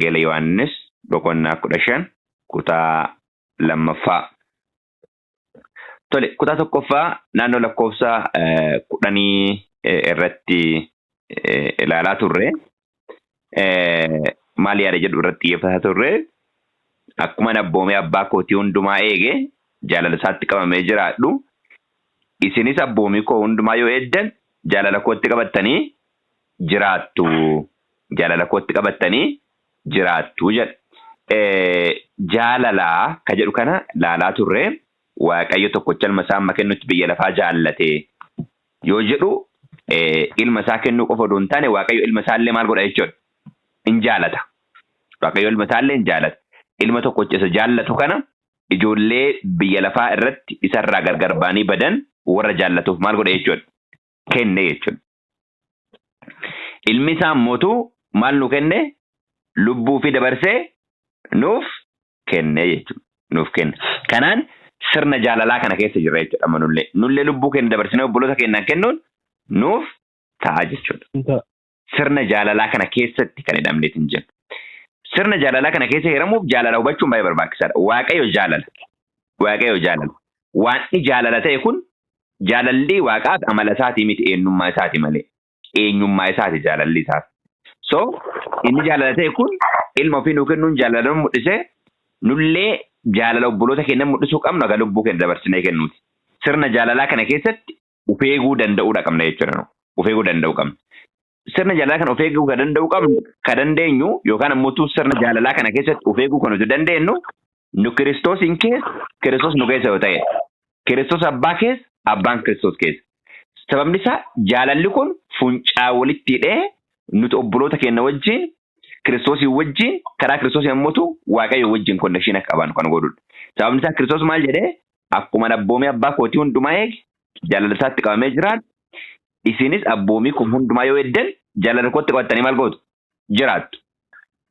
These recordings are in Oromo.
Wangeela Yohaannis boqonnaa 15 kutaa lammaffaa. Tole kutaa tokkoffaa naannoo lakkoofsa 10 irratti ilaalaa turre. Maal yaada jedhu irratti xiyyeeffataa turre. Akkuma abboomee abbaa kootii hundumaa eege jaalala isaatti qabamee jiraadhu. Isinis abboomii koo hundumaa yoo eeddan jaalala kootti qabattanii jiraattu. Jaalala kootti qabattanii jiraattu jedha. Jaalalaa ka jedhu kana laalaa turre. Waaqayyo tokkocha ilma isaa amma kennutti biyya lafaa jaallate yoo jedhu ilma isaa kennuu qofa osoo hin taane Waaqayyo ilma isaallee maal godha jechuudha. In jaalata. Waaqayyo ilma isaallee in jaalata. Ilma tokkocha isa jaallatu kana ijoollee biyya lafaa irratti isarraa gargar baanii badan warra jaallatuuf maal godha jechuudha. Kenne jechuudha. Ilmi isaa mootuu maal nu kenne? Lubbuu fi dabarsee nuuf kenne jechuudha. Nuuf kenne. Kanaan sirna jaalalaa kana keessa jirra jechuudha. Nullee lubbuu keenya dabarsinee obboloota keenyaan kennuun nuuf ta'a jechuudha. Sirna jaalalaa kana keessatti kan hidhamneet hin jennu. Sirna jaalalaa kana keessa hiramuuf jaalala hubachuun baay'ee barbaachisaadha. Waaqayyo jaalala. Waaqayyo jaalala. Waanti jaalala ta'e kun jaalalli waaqaaf amala isaatii miti eenyummaa isaati malee. Eenyummaa isaati jaalalli isaati. So inni jaalala ta'e kun ilma ofii nuu kennuun jaalala mul'isee nullee jaalala obboloota keenya mul'isuu qabnu aga lubbuu keenya dabarsinee kennuuti. Sirna jaalalaa kana keessatti of eeguu danda'uudha qabna jechuudha. Of eeguu danda'uu qabna. Sirna jaalalaa kana of eeguu ka danda'uu qabnu ka dandeenyu yookaan ammoo sirna jaalalaa kana keessatti of eeguu kan nuti dandeenyu nu Kiristoosiin keessa Kiristoos nu keessa yoo ta'e Kiristoos abbaa keessa abbaan Kiristoos keessa. Sababni isaa jaalalli kun funcaa walitti hidhee nuti obboloota keenya wajjin Kiristoosii wajjin karaa Kiristoosii ammoo Waaqayyo wajjin konnekshin akka qabaanu kan godhudha. Sababni isaa Kiristoos maal jedhee akkuma abboomee abbaa kootii hundumaa eege jaalala isaatti qabamee jiraatu. Isinis abboomii kun hundumaa yoo eeddan jaalala kootti qabattanii maal gootu? Jiraattu.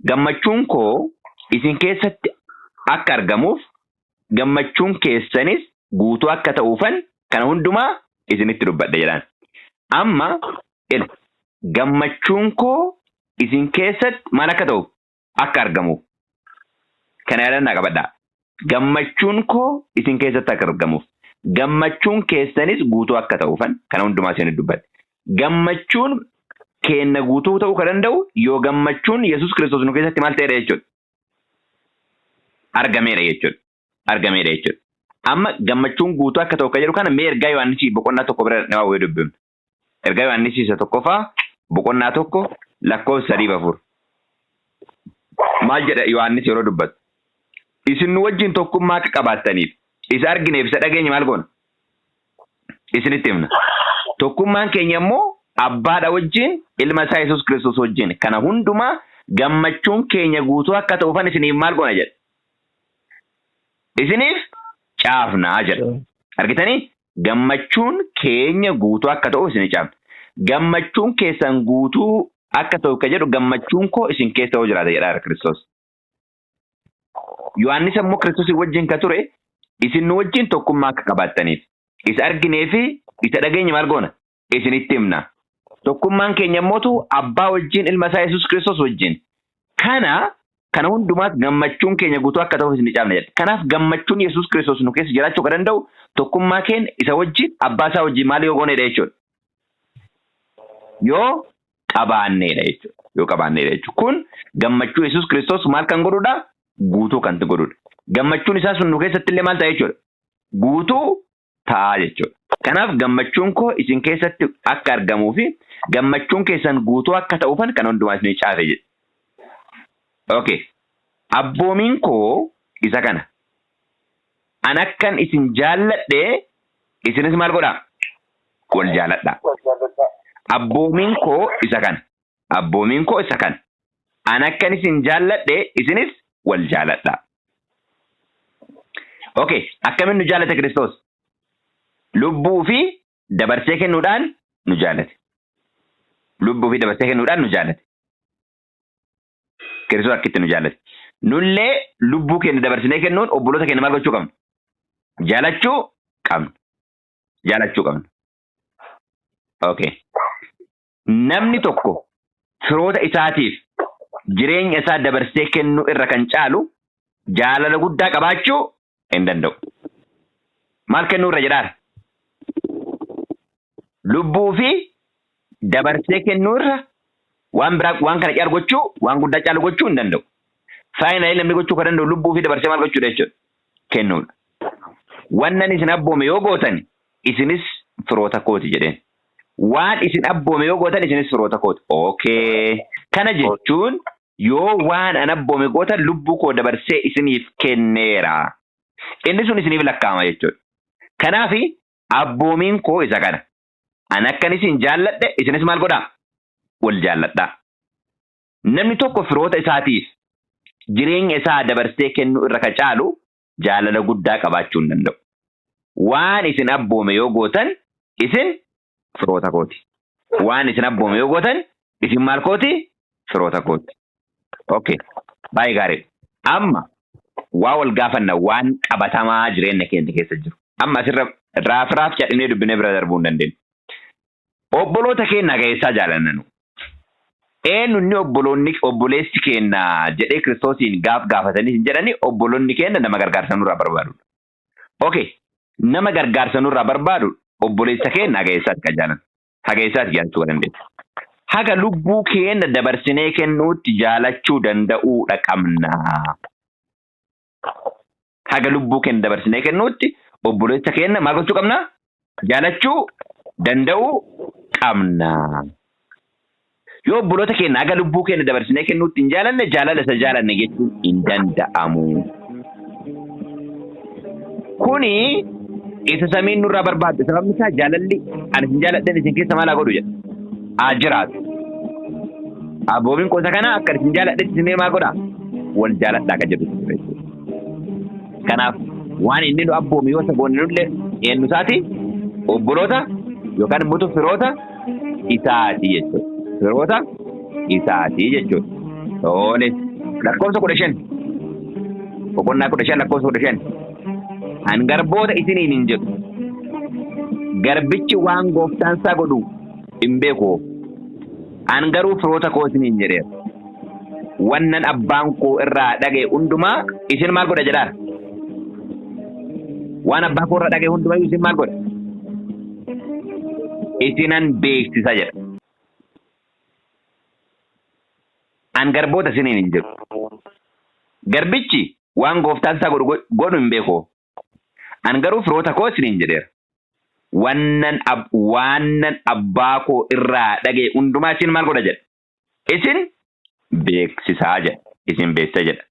Gammachuun koo isin keessatti akka argamuuf gammachuun keessanis guutuu akka ta'uufan kana hundumaa isinitti dubbadha jedhaan. Amma gammachuun koo isin keessatti maal akka ta'u akka argamuuf kana yaadannaa qabadhaa. Gammachuun koo isin keessatti akka argamuuf gammachuun keessanis guutuu akka ta'uufan kana hundumaa isinitti dubbadha. Gammachuun keenya guutuu ta'uu kan danda'u yoo gammachuun Yesuus Kiristoos nu keessatti maal ta'edha jechuudha. Argameedha jechuudha. Argameedha jechuudha. Amma gammachuun guutuu akka ta'u kan jedhu kana mee ergaa Yohaannis boqonnaa 1 bira nama wayii dubbifnu. Ergaa Yohaannis isa tokkoffaa boqonnaa 1 lakkoofsa 3-4. Maal jedha Yohaannis yeroo dubbatu? Isin nu wajjin tokkummaa akka qabaattaniif isa argineef isa dhageenye maal goona? Isinitti himna. Tokkummaan keenya immoo abbaadha wajjin ilma isaa Yesuus Kiristoos wajjin kana hundumaa gammachuun keenya guutuu akka ta'uufan isiniif maal goona jedha? Isiniif caafnaa jedha. Argitanii? Gammachuun keenya guutuu akka ta'u isinii caafna. Gammachuun keessan guutuu akka ta'u ka jedhu gammachuun koo isin keessa hoo jiraata jedha Kiristoos. Yohaannis ammoo Kiristoos wajjin ka ture isin nu wajjin tokkummaa akka qabaattaniif isa arginee fi isa dhageenye maal goona? Isinitti himna. Tokkummaan keenya immoo abbaa wajjin ilma isaa Yesuus Kiristoos wajjin. Kana hundumaas gammachuun keenya guutuu akka ta'u isinii caafna jedha. Kanaaf gammachuun Yesuus Kiristoos nu keessa jiraachuu kan danda'u tokkummaa keenya isa wajjin abbaa isaa wajjin maal yoo goonedha jechuudha. Yoo qabaanneedha jechuudha. Yoo qabaanneedha jechuudha. Kun gammachuu Yesuus Kiristoos maal kan godhudha? Guutuu kan godhudha. Gammachuun isaa sun nu keessatti illee maal ta'a jechuudha? Guutuu ta'a jechuudha. Kanaaf gammachuun koo isin keessatti akka argamuu fi gammachuun keessan guutuu akka ta'uufan kan hundumaa isinii caafe jedha. Okay. Abboomiin koo isa kana. An akkan isin jaalladhe isinis maal godhaa? Wal jaalladhaa. Abboomiin koo isa kana. Abboomiin koo isa kana. An akkan isin jaalladhe isinis wal jaalladhaa. Okay. Akkamiin nu jaallate Kiristoos? Lubbuu fi dabarsee kennuudhaan nu jaallate. Lubbuu fi dabarsee kennuudhaan nu jaallate. Kiristoos akkitti nu jaallate. Nullee lubbuu keenya dabarsinee kennuun obboloota keenya maal gochuu qabna? Jaalachuu qabna. Jaalachuu qabna. Okay. Namni tokko firoota isaatiif jireenya isaa dabarsee kennu irra kan caalu jaalala guddaa qabaachuu hin danda'u. Maal kennuu irra jedhaan? Lubbuu fi dabarsee kennuu irra waan biraa waan kana caalu gochuu waan guddaa caalu gochuu hin danda'u. Faayinaalii namni gochuu kan danda'u lubbuu fi dabarsee maal gochuudha jechuudha? Kennuudha. Wannan isin abboome yoo gootan isinis firoota kooti jedheen. Waan isin abboome yoo gootan isinis firoota kooti. Okay. Kana jechuun yoo waan an abboome gootan lubbuu koo dabarsee isiniif kenneera. Inni sun isiniif lakkaa'ama jechuudha. Kanaafi abboomiin koo isa kana. An akkan isin jaalladhe isinis maal godhaa? Wal jaalladhaa. Namni tokko firoota isaatiif jireenya isaa dabarsee kennuu irra ka caalu jaalala guddaa qabaachuu hin danda'u. Waan isin abboome yoo gootan isin firoota kooti. Waan isin abboome yoo gootan isin maal kooti? Firoota kooti. Okay. Baay'ee gaarii. Amma waa wal gaafanna waan qabatamaa jireenya keenya keessa jiru. Amma asirra raaf jedhinee dubbinee bira darbuu hin dandeenyu. Obboloota keenya keessaa jaalannanu. Eenyuunni obboleessi keenya jedhee Kiristoosiin gaafatanii hin jedhani obboloonni keenya nama gargaarsa nurraa barbaadudha. Okay. Nama gargaarsa nurraa barbaadu obboleessa keenya hageessaatti kan jaalan. Hageessaatti jaalachuu dandeenya. Haga lubbuu keenya dabarsinee kennuutti jaalachuu danda'uudha qabna. Haga lubbuu keenya dabarsinee kennuutti obboleessa keenya maal gochuu qabna? Jaalachuu danda'uu qabna. Yoo obboloota keenya haga lubbuu keenya dabarsinee kennuutti hin jaalanne jaalala isa jaalanne jechuun hin danda'amu. Kuni isa samiin nurraa barbaadde sababni isaa jaalalli ani isin jaaladhen isin keessa maal haa godhu jedha. Haa jiraatu. Abboomiin qosa kana akka isin jaaladhen isin maal godhaa? Wal jaaladhaa kan jedhu. Kanaaf waan inni nu abboomi yoo saboonni nullee eenyu isaati obboloota yookaan immoo firoota isaati jechuudha. Firoota isaati jechuudha. Toole lakkoofsa 15. Boqonnaa 15 lakkoofsa 15. An garboota isiniin hin jedhu. Garbichi waan gooftaan isaa godhu hin beeku. An garuu firoota koo isiniin jedheera. Wannan abbaan koo irraa dhaga'e hundumaa isin maal godha jedhaa? Waan abbaa koo irraa dhaga'e hundumaa isin maal godha? Isinan beeksisa jedha. An garboota isiniin hin jedhu. Garbichi waan gooftaan isaa godhu hin beeku. An garuu firoota koo isiniin jedheera. Wannan abbaa koo irraa dhaga'e hundumaa isin maal godha jedha? Isin beeksisaa jedha. Isin beeksisa jedha.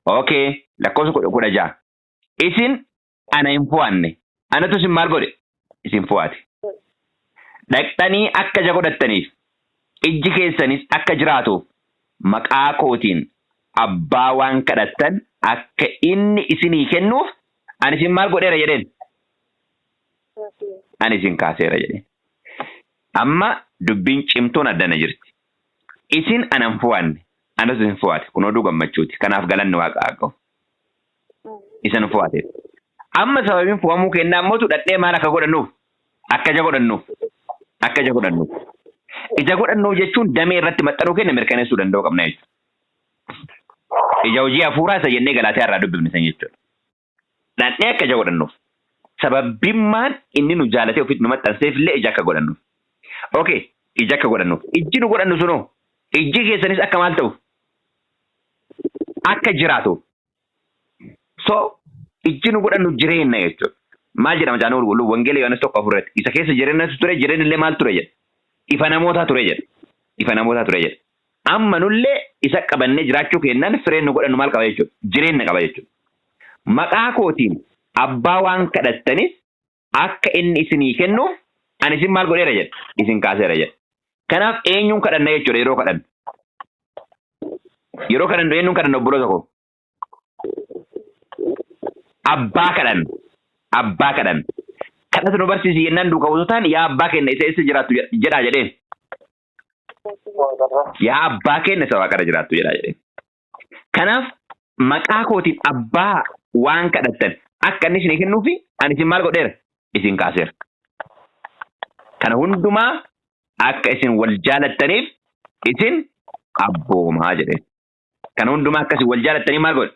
Okay. Lakkoofsa 16. Isin ana hin fo'anne. Anatu isin maal godhe? Isin fo'ate. Dhaqxanii akka ija godhattaniif ijji keessanis akka jiraatuuf maqaa kootiin abbaa waan kadhattan akka inni isinii kennuuf ani isin maal godheera jedheen? Ani isin kaaseera jedheen. Amma dubbiin cimtuun addana jirti. Isin anan fo'anne. Anas isin fo'ate. Kun oduu gammachuuti. Kanaaf galanni waaqa haa qabu. Isin fo'ate. Amma sababiin fo'amuu kennaa mootu dhadhee maal akka godhannuuf? Akka ija godhannuuf. Akka ija godhannuuf. Ija godhannuuf jechuun damee irratti maxxanuu kenna mirkaneessuu danda'u qabna jechuudha. Ija hojii hafuuraa isa jennee Galaatiyaa irraa dubbifne san jechuudha. Dhadhee akka ija godhannuuf. Sababimmaan inni nu jaalatee ofitti nu maxxanseef illee ija akka godhannuuf. Okay. Ija akka godhannuuf. Ijji nu godhannu sunoo. Ijji keessanis akka maal ta'u? Akka jiraatu. So ijji nu godhannu jireenya jechuudha. Maal jedhama jaanuu qulqulluu wangeela Yohaannis 1:4 isa keessa jireenyatu ture jireenyi illee maal ture jedha. Ifa namootaa ture jedha. Ifa namootaa ture jedha. Amma nullee isa qabannee jiraachuu kennaan fireen nu godhannu maal qaba jechuudha. Jireenya qaba jechuudha. Maqaa kootiin abbaa waan kadhattanis akka inni isinii kennuuf ani isin maal godheera jedha. Isin kaaseera jedha. Kanaaf eenyuun kadhanna jechuudha yeroo kadhannu. Yeroo kadhannu eenyuun kadhanna obboloota koo? Abbaa kadhanna. Abbaa kadhanna. Kadhata nu barsiisi jennaan duukaa osoo ta'an yaa abbaa keenya isa jiraattu jedhaa jedheen. Yaa abbaa keenya isa waaqarra jiraattu jedhaa jedheen. Kanaaf maqaa kootiin abbaa waan kadhattan akka inni isin kennuufi ani isin maal godheera? Isin kaaseera. Kana hundumaa akka isin wal jaalattaniif isin abboomaa jedheen. Kan hundumaa akkasii wal jaalattanii maal godha?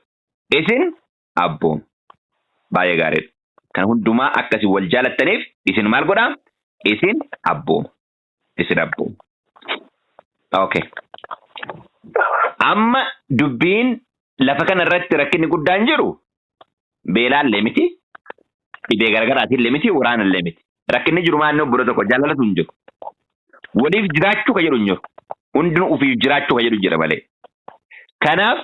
Isin abbooma. Baay'ee gaariidha. Kan hundumaa akkasii wal jaalattaniif isin maal godha? Isin abbooma. Isin abbooma. Okay. Amma dubbiin lafa kana irratti rakkinni guddaan jiru beelaallee miti, dhibee garaagaraatiin miti, waraanallee miti. Rakkinni jiru maannoo bira tokko jaalalatu hin jiru. Waliif jiraachuu ka jedhu hin jiru. Hundinuu ufiif jiraachuu ka jedhu jira malee. Kanaaf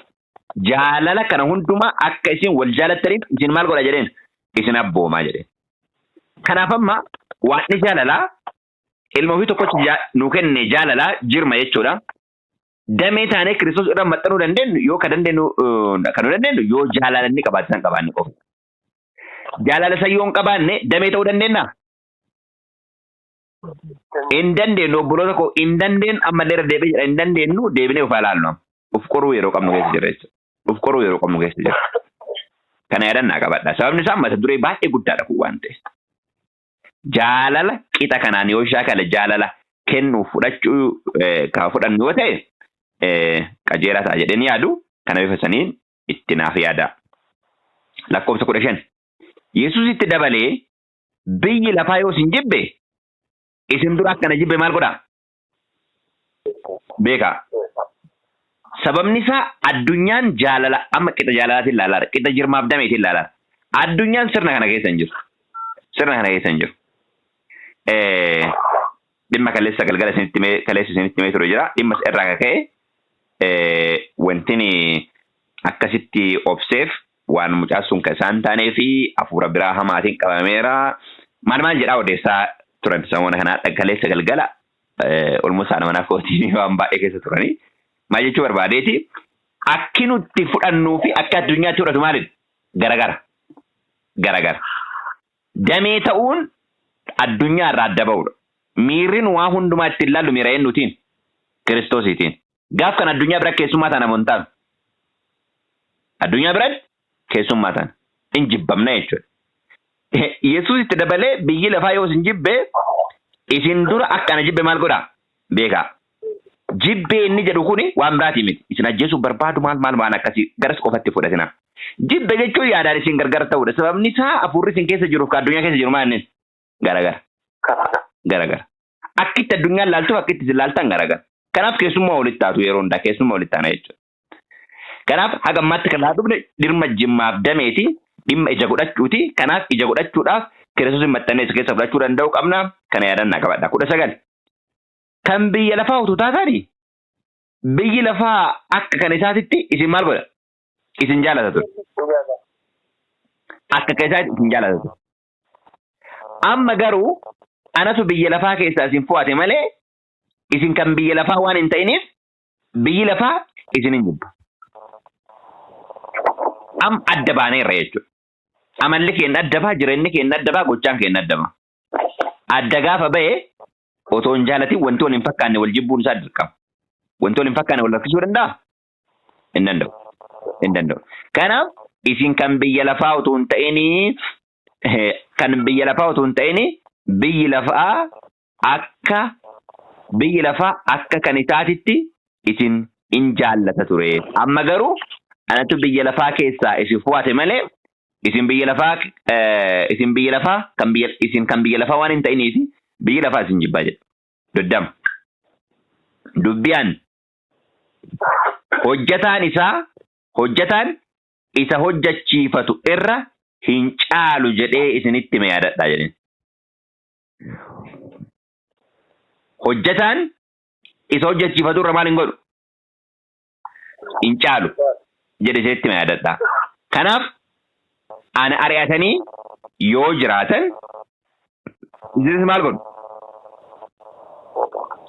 jaalala kana hundumaa akka isin wal jaalattaniif isin maal godha jedheen? Isin abboomaa jedheen. Kanaaf amma waan jaalalaa ilma ofii tokkotti nuu kenne jaalalaa jirma jechuudha. Damee taanee Kiristoos irraa maxxanuu dandeenyu yoo kan dandeenyu yoo jaalala inni qabaatan qabaanne qofa. Jaalala isaa yoo hin qabaanne damee ta'uu dandeenya? Hin dandeenyu obboloota koo hin dandeenyu ammallee irra deebi'ee jedha hin dandeenyu deebinee of ilaallu. Of qoruu yeroo qabnu keessa jirra jechuudha. Of qoruu yeroo qabnu keessa jirra. Kana yaadannaa qabadha. Sababni isaa mata duree baay'ee guddaadha kun waan ta'eef. Jaalala qixa kanaan yoo shaakala jaalala kennuu fudhachuu kan fudhannu yoo ta'e qajeelaa ta'a jedhanii yaadu kana bifa saniin itti naaf yaada. Lakkoofsa 15. Yesuus itti dabalee biyyi lafaa yoo isin jibbe isin dura akkana jibbe maal godhaa? Beekaa. Sababni isaa addunyaan jaalala amma qixa jaalalaatiin ilaalaadha. Qixa jirmaaf dameetiin ilaalaadha. Addunyaan sirna kana keessa hin jiru. Sirna kana keessa hin jiru. Dhimma kaleessa galgala isinitti himee ture jira. Dhimma irraa ka'ee wanti akkasitti obseef waan mucaan sun kan isaan taanee fi hafuura biraa hamaatiin qabameera. Maal jedhaa odeessaa turan samoona kanaa kaleessa galgala olmusaa nama kootii waan baay'ee keessa turanii. Maal jechuu barbaadeeti akki nutti fudhannuu fi akka addunyaatti fudhatu maalidha? Garagara. Damee ta'uun addunyaa irraa adda ba'udha. Miirri waa hundumaa ittiin ilaallu miira eenyuutiin? Kiristoosiitiin. Gaaf kan addunyaa bira keessummaa ta'an amantaan. Addunyaa biratti keessummaa ta'an. Hin jibbamna jechuudha. Yesuus itti dabalee biyyi lafaa yoo isin jibbe isin dura akkana jibbe maal godhaa? Beekaa. Jibbee inni jedhu kuni waan biraatii miti. Isin ajjeesuuf barbaadu maal akkasii garas qofatti fudhatina. Jibbe jechuun yaadaan isin gargar ta'udha. Sababni isaa hafuurri isin keessa jiruuf kan addunyaa keessa jiru maal inni? Garagara. Akkitti addunyaan laaltuuf akkitti isin laaltan garagara. Kanaaf keessummaa walitti taatu yeroo hundaa keessummaa walitti taana jechuudha. Kanaaf haga ammaatti kan dhufne dhimma jimmaaf dameeti dhimma ija godhachuuti. Kanaaf ija godhachuudhaaf Kiristoos hin maxxannees keessa fudhachuu danda'u qabna. Kana yaadannaa qabadha. 19. Kan biyya lafaa utuu taatanii biyyi lafaa akka kan isaatitti isin maal godha? Isin jaalatatu. Akka kan isaatti isin jaalatatu. Amma garuu anatu biyya lafaa keessaa isin fo'ate malee isin kan biyya lafaa waan hin ta'iniif biyyi lafaa isin hin jibba. Am adda baaneerra jechuudha. Amalli keenya adda baa, jireenyi keenya adda baa, gochaan keenya adda baa. Adda gaafa ba'ee otoo hin jaalatin wanti wal hin fakkaanne wal jibbuun isaa dirqama. Wanti wal hin fakkaanne wal rakkisuu danda'a? Hin danda'u. Kanaaf isin kan biyya lafaa otoo hin ta'inii biyyi lafaa akka kan isaatitti isin hin jaallata ture. Amma garuu anatu biyya lafaa keessaa isin fo'ate malee isin biyya lafaa kan biyya lafaa waan hin ta'iniifi biyyi lafaa isin jibbaa jedha. Doddama. Dubbiyaan hojjataan isa hojjachiifatu irra hin caalu jedhee isinitti mee yaadadhaa jedheen. Hojjataan isa hojjachiifatu irra maal hin godhu? Hin caalu jedhee isinitti mee yaadadhaa. Kanaaf ana ari'atanii yoo jiraatan isinis maal godhu?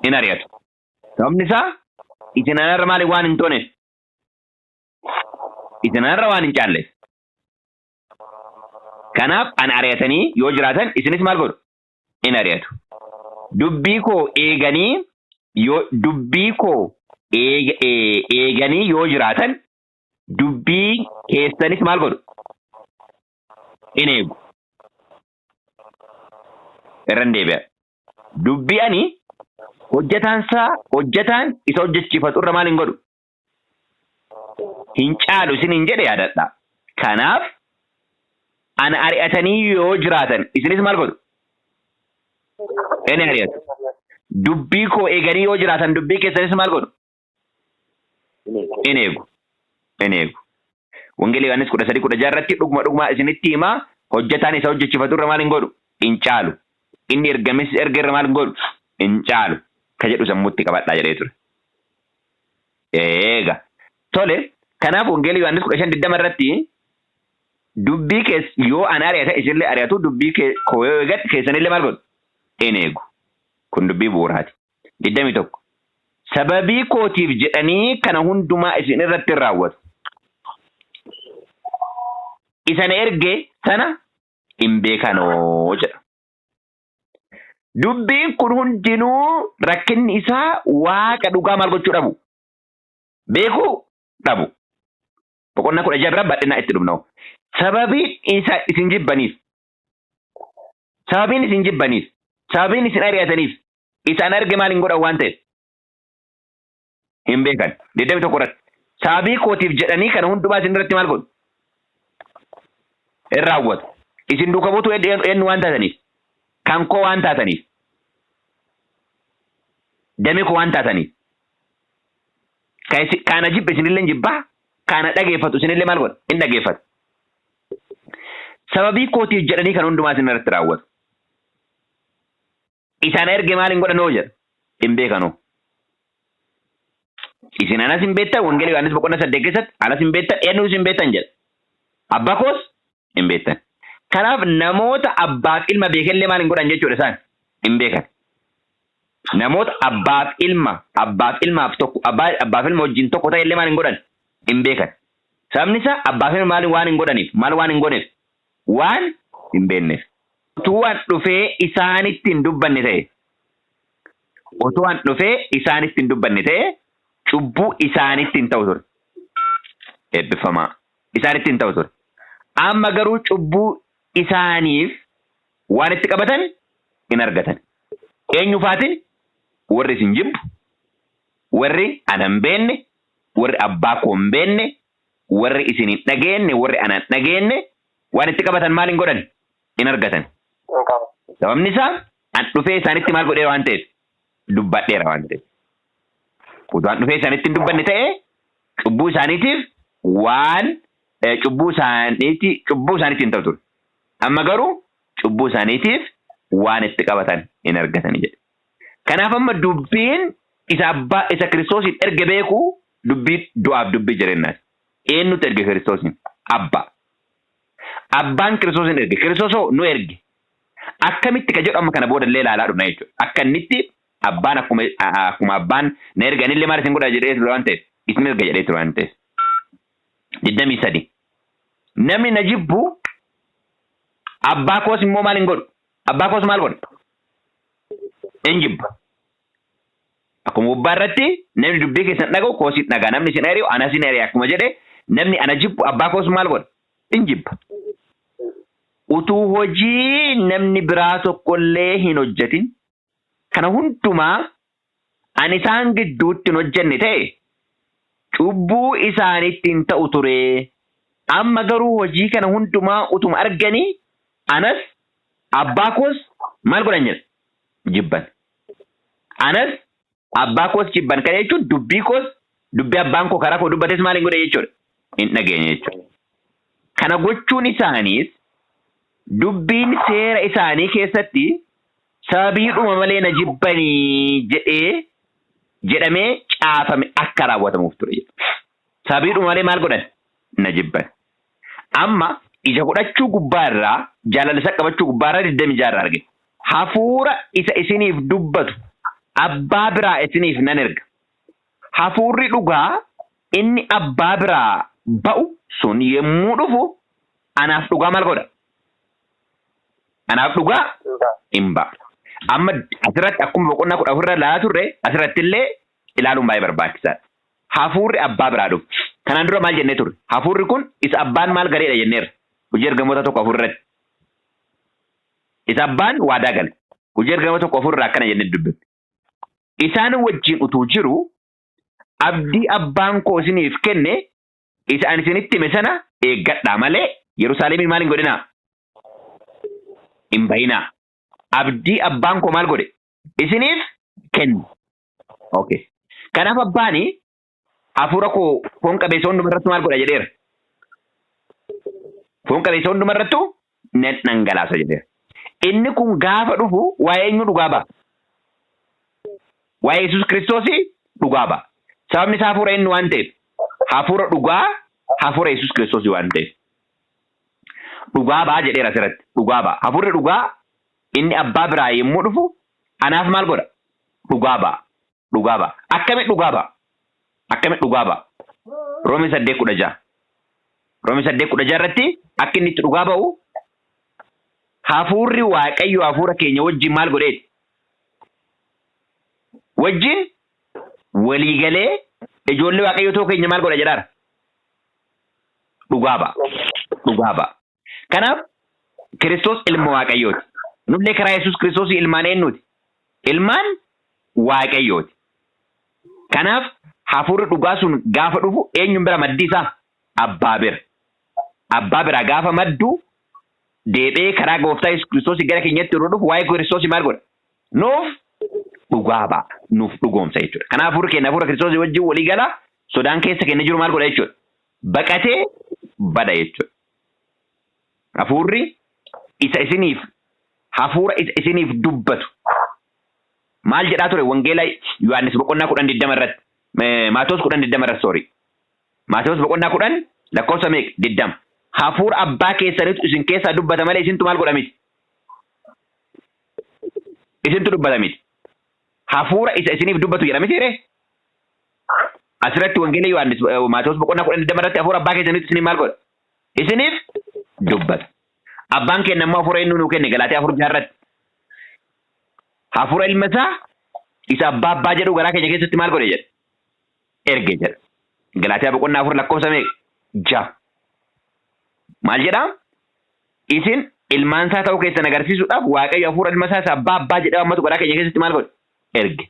In ari'atu. Sababni isaa isin anarra maali waan hin tooneef? Isin anarra waan hin caalleef. Kanaaf ana ari'atanii yoo jiraatan isinis maal godhu? In ari'atu. Dubbii koo eeganii yoo jiraatan dubbii keessanis maal godhu? In eegu. Irran deebi'a. Dubbii ani hojjataan isa hojjachiifatu irra maal hin godhu? hin caalu isiniin jedhe yaadadha. Kanaaf ana ari'atanii yoo jiraatan isinis maal godhu? Inni ari'atu. Dubbii koo eeganii yoo jiraatan dubbii keessanis maal godhu? Inni eegu. Inni eegu. Wangeelii Yohaannis 13:16 dhuguma isinitti himaa hojjetaan isa hojjechiifatu irra maal hin godhu? Hin caalu. Inni ergames erga irra maal hin godhu? Hin caalu. Ka jedhu sammuutti qabadhaa jedhee ture. Eega. Tole, kanaaf wangeelii Yohaannis 15:20 irratti dubbii yoo ana ari'ata isinillee ari'atu dubbii koo yoo eegadhe keessanillee maal godhu? Inni eegu. Kun dubbii bu'uuraati. 21. Sababii kootiif jedhanii kana hundumaa isin irratti raawwatu. Isan erge sana hin beekanoo jedha. Dubbiin kun hundinuu rakkinni isaa waaqa dhugaa maal gochuu dhabu? Beekuu dhabu. Boqonnaa 16 bira bal'inaa itti dhufna. Sababiin isin jibbaniif. Sababiin isin jibbaniif. Sababiin isin ari'ataniif. Isaan arge maal hin godhan waan ta'eef? Hin beekan. 21 irratti. Sababii kootiif jedhanii kana hundumaa isin irratti maal godhu? Hin raawwatu. Isin duuka buutuu eenyu waan taataniif? Kan koo waan taataniif. Damee koo waan taataniif. Kana jibbe isinillee jibbaa. Kana dhageeffatu isinillee maal godha? Hin dhageeffatu. Sababii kootiif jedhanii kan hundumaa isin irratti raawwatu. Isaan erge maal hin godhanoo jedha? Hin beekanoo. Isin anas hin beektan wangeelii Yohaannis boqonnaa 8 keessatti anas hin beektan eenyus hin beektan jedha. Abbaa koos hin beektan. Kanaaf namoota abbaaf ilma beekallee maal hin godhan jechuudha isaan hin beekan. Namoota abbaaf ilmaaf tokko abbaaf ilma wajjin tokko ta'ellee maal hin godhan hin beekan. Sababni isaa abbaaf ilma maal waan hin godhaniif maal waan hin godhaniif waan hin beekneef. Utuu waan dhufee isaanitti hin dubbanne ta'e cubbuu isaanitti hin ta'u ture. Eebbifamaa. Isaanitti hin ta'u ture. Amma garuu cubbuu isaaniif waan itti qabatan hin argatan. Eenyufaatiin? Warri isin jibbu, warri ana hin beekne, warri abbaa koo hin beekne, warri isin hin dhageenye, warri ana hin dhageenye waan itti qabatan maal hin godhan? Hin argatan. Sababni isaa an dhufee isaanitti maal godheera waan ta'eef? Dubbadheera waan ta'eef. Utuu an dhufee isaanitti hin dubbanne ta'e cubbuu isaaniitiif waan cubbuu isaaniitti hin ta'u ture. Amma garuu cubbuu isaaniitiif waan itti qabatan hin argatani jedhe. Kanaaf amma dubbiin isa Kiristoosiin erge beeku dubbii du'aaf dubbii jireenyaati. Eenyutu erge Kiristoosiin? Abbaa. Abbaan Kiristoosiin erge. Kiristoosoo nu erge. Akkamitti ka jedhu amma kana boodallee ilaalaa dhufna jechuudha. Akka innitti abbaan akkuma abbaan na erganillee maal isin godha jedhee ture waan ta'eef isin erga jedhee ture waan ta'eef. 23. Namni na jibbu abbaa koos immoo maal hin godhu? Abbaa koos maal godha? Hin jibba. Akkuma gubbaa irratti namni dubbii keessan dhaga'u koosiin dhagaa. Namni isin ari'u anas hin ari'a akkuma jedhe namni ana jibbu abbaa koos maal godha? Hin jibba. Utuu hojii namni biraa tokkollee hin hojjetin kana hundumaa ani isaan gidduutti hin hojjenne ta'e cubbuu isaaniitti hin ta'u ture. Amma garuu hojii kana hundumaa utuma arganii anas abbaa koos maal godhan jedha? Jibban. Anas abbaa koos jibban. Kana jechuun dubbii abbaan koo karaa koo dubbates maal hin godhe jechuudha? Hin dhageenye jechuudha. Kana gochuun isaaniis dubbiin seera isaanii keessatti sababiidhuma malee na jibbanii jedhamee caafame akka raawwatamuuf ture. Sababiidhuma malee maal godhan? Na jibban. Amma ija godhachuu gubbaarraa jaalala isa qabachuu gubbaarraa 26 irraa argina. Hafuura isa isiniif dubbatu abbaa biraa isiniif nan erga. Hafuurri dhugaa inni abbaa biraa ba'u sun yemmuu dhufu anaaf dhugaa maal godha? Anaaf dhugaa hin ba'a. Amma asirratti akkuma boqonnaa 14 irra ilaalaa turre asirratti illee ilaaluun baay'ee barbaachisaadha. Hafuurri abbaa biraa dhufu. Kanaan dura maal jennee turre? Hafuurri kun isa abbaan maal galeedha jenneerra. Hojii ergamoota tokko hafuurratti. Isa abbaan waadaa gale. Hojii ergamoota tokko hafuurraa akkana jennee dubbifne. Isaan wajjin utuu jiru abdii abbaan koo isiniif kenne isa ani isinitti hime sana eeggadhaa malee Yerusaalemiin maal hin godhinaa? Hin bayinaa. Abdii abbaan koo maal godhe? Isiniif kenna. Okay. Kanaaf abbaani hafuura koo foon qabeessa hundumarrattu maal godha jedheera? Foon qabeessa hundumarrattu nan dhangalaasa jedheera. Inni kun gaafa dhufu waa'ee eenyu dhugaa ba'a? Waa'ee Yesuus Kiristoosii dhugaa ba'a. Sababni isaa hafuura inni waan ta'eef hafuura dhugaa hafuura Yesuus Kiristoosii waan ta'eef dhugaa ba'a jedheera asirratti dhugaa ba'a. Hafuurri dhugaa inni abbaa biraa yommuu dhufu anaaf maal godha? Dhugaa ba'a. Dhugaa ba'a. Akkamitti dhugaa ba'a? Akkamitti dhugaa ba'a? Roomii 8:16. Roomii 8:16 irratti akka inni itti dhugaa ba'u hafuurri Waaqayyo hafuura keenya wajjin maal godheeti? Wajjin waliigalee ijoollee Waaqayyo ta'uu keenya maal godha jedhaara? Dhugaa ba'a. Dhugaa ba'a. Kanaaf Kiristoos ilma Waaqayyooti. Nullee karaa Yesuus Kiristoos ilmaan eenyuuti? Ilmaan Waaqayyooti. Kanaaf hafuurri dhugaa sun gaafa dhufu eenyuun bira maddi isaa? Abbaa bira. Abbaa bira gaafa maddu deebi'ee karaa gooftaa Yesuus Kiristoos gara keenyatti yeroo dhufu waa'ee Kiristoos maal godha? Nuuf dhugaa ba'a. Nuuf dhugoomsa jechuudha. Kanaaf hafuurri keenya hafuura Kiristoos wajjin walii gala sodaan keessa keenya jiru maal godha jechuudha? Baqatee bada jechuudha. Hafuurri isa isiniif hafuura isa isiniif dubbatu maal jedhaa ture wangeela Yohaannis boqonnaa 10:20 irratti Maatewos 10:20 irratti sorry Maatewos boqonnaa 10 lakkoofsa meeqa 20 hafuura abbaa keessaniitu isin keessaa dubbata malee isintu maal godha miti isintu dubbata miti hafuura isa isiniif dubbatu jedha miti ree asirratti wangeela Yohaannis Maatewos boqonnaa 10:20 irratti hafuura abbaa keessaniitu isiniif maal godha isiniif dubbata. Abbaan keenya ammoo hafuura inni nuu kenne Galaatiyaa 4:6 hafuura ilma isaa isa abbaa jedhu garaa keenya keessatti maal godhe jedha erge jedha. Galaatiyaa boqonnaa 4 lakkoofsa meeqa 6 maal jedhaa isin ilmaan isaa ta'uu keessan agarsiisuudhaaf Waaqayyo hafuura ilma isaa isa abbaa jedhamu ammatu garaa keenya keessatti maal godhe erge.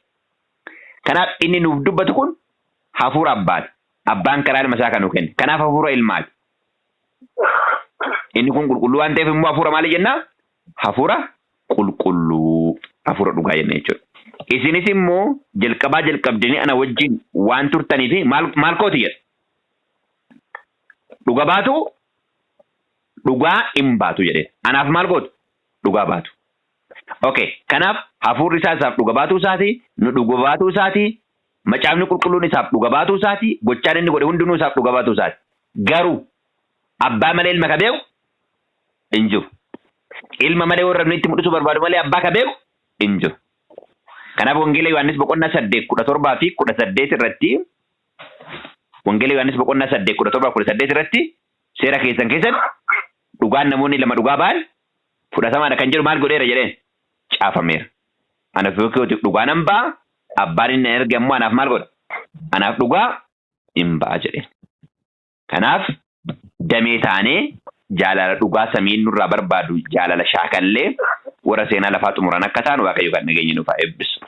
Kanaaf inni nuuf dubbatu kun hafuura abbaati. Abbaan karaa ilma isaa kan nuu kenne. Kanaaf hafuura ilmaati. Inni kun qulqulluu waan ta'eef immoo hafuura maali jennaa? Hafuura qulqulluu hafuura dhugaa jenna jechuudha. Isinis immoo jalqabdanii ana wajjin waan turtaniif maal kooti jedha? Dhuga baatu dhugaa hin baatu jedhee. Anaaf maal gootu? Dhugaa baatu. Okay. Kanaaf hafuurri isaa isaaf dhuga baatuu isaati, nu dhuga baatuu isaati, macaafni qulqulluun isaaf dhuga baatuu isaati, gochaan inni godhe hundinuu isaaf dhuga baatuu isaati. Garuu abbaa malee ilma ka beeku hin jiru. Ilma malee warra nutti mul'isu barbaadu malee abbaa ka beeku hin jiru. Kanaaf wangeela Yohaannis boqonnaa 8:17 fi 18 irratti wangeela Yohaannis boqonnaa 8:17 fi 18 irratti seera keessan keessatti dhugaan namoonni lama dhugaa ba'an fudhatamaadha kan jedhu maal godheera jedheen caafameera. Anaaf dhugaa nan ba'a abbaan inni erge ammoo anaaf maal godha? Anaaf dhugaa hin ba'a jedheen. Kanaaf damee taanee jaalala dhugaa samiin nurraa barbaadu jaalala shaakallee warra seenaa lafaa xumuran akka taanu Waaqayyo kan nageenyi nuuf haa eebbisu.